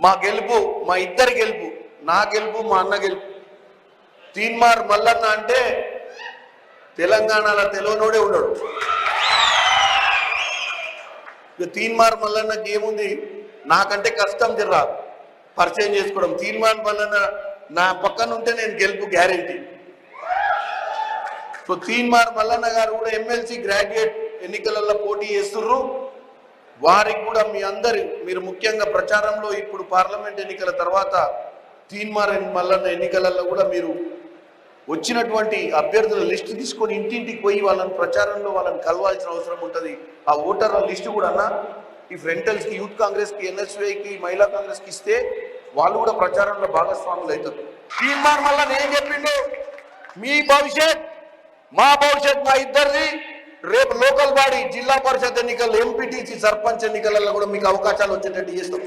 మా గెలుపు మా ఇద్దరి గెలుపు, నా గెలుపు మా అన్న గెలుపు. తీన్మార్ మల్లన్న అంటే తెలంగాణలో తెలియనోడే ఉన్నాడు. తీన్మార్ మల్లన్నకి ఏముంది, నాకంటే కష్టం జర్రా పరిచయం చేసుకోవడం. తీన్మార్ మల్లన్న నా పక్కన ఉంటే నేను గెలుపు గ్యారెంటీ. సో తీన్మార్ మల్లన్న గారు కూడా ఎమ్మెల్సీ గ్రాడ్యుయేట్ ఎన్నికలలో పోటీ చేస్తుర్రు. వారికి కూడా మీ అందరి మీరు ముఖ్యంగా ప్రచారంలో ఇప్పుడు పార్లమెంట్ ఎన్నికల తర్వాత తీన్మార్ మల్లన్న ఎన్నికలలో కూడా మీరు వచ్చినటువంటి అభ్యర్థుల లిస్టు తీసుకొని ఇంటింటికి పోయి వాళ్ళని ప్రచారంలో వాళ్ళని కలవాల్సిన అవసరం ఉంటుంది. ఆ ఓటర్ల లిస్టు కూడా అన్న ఈ ఫ్రంటల్స్కి, యూత్ కాంగ్రెస్కి, ఎన్ఎస్వైకి, మహిళా కాంగ్రెస్కి ఇస్తే వాళ్ళు కూడా ప్రచారంలో భాగస్వాములు అవుతారు. తీన్మార్ మల్లన్న ఏం చెప్పిండు, మీ భవిష్యత్ మా భవిష్యత్ మా ఇద్దరిది. రేపు లోకల్ బాడీ జిల్లా పరిషత్ ఎన్నికల్లో, ఎంపీటీసీ, సర్పంచ్ ఎన్నికలలో కూడా మీకు అవకాశాలు వచ్చేటట్టు చేస్తాం.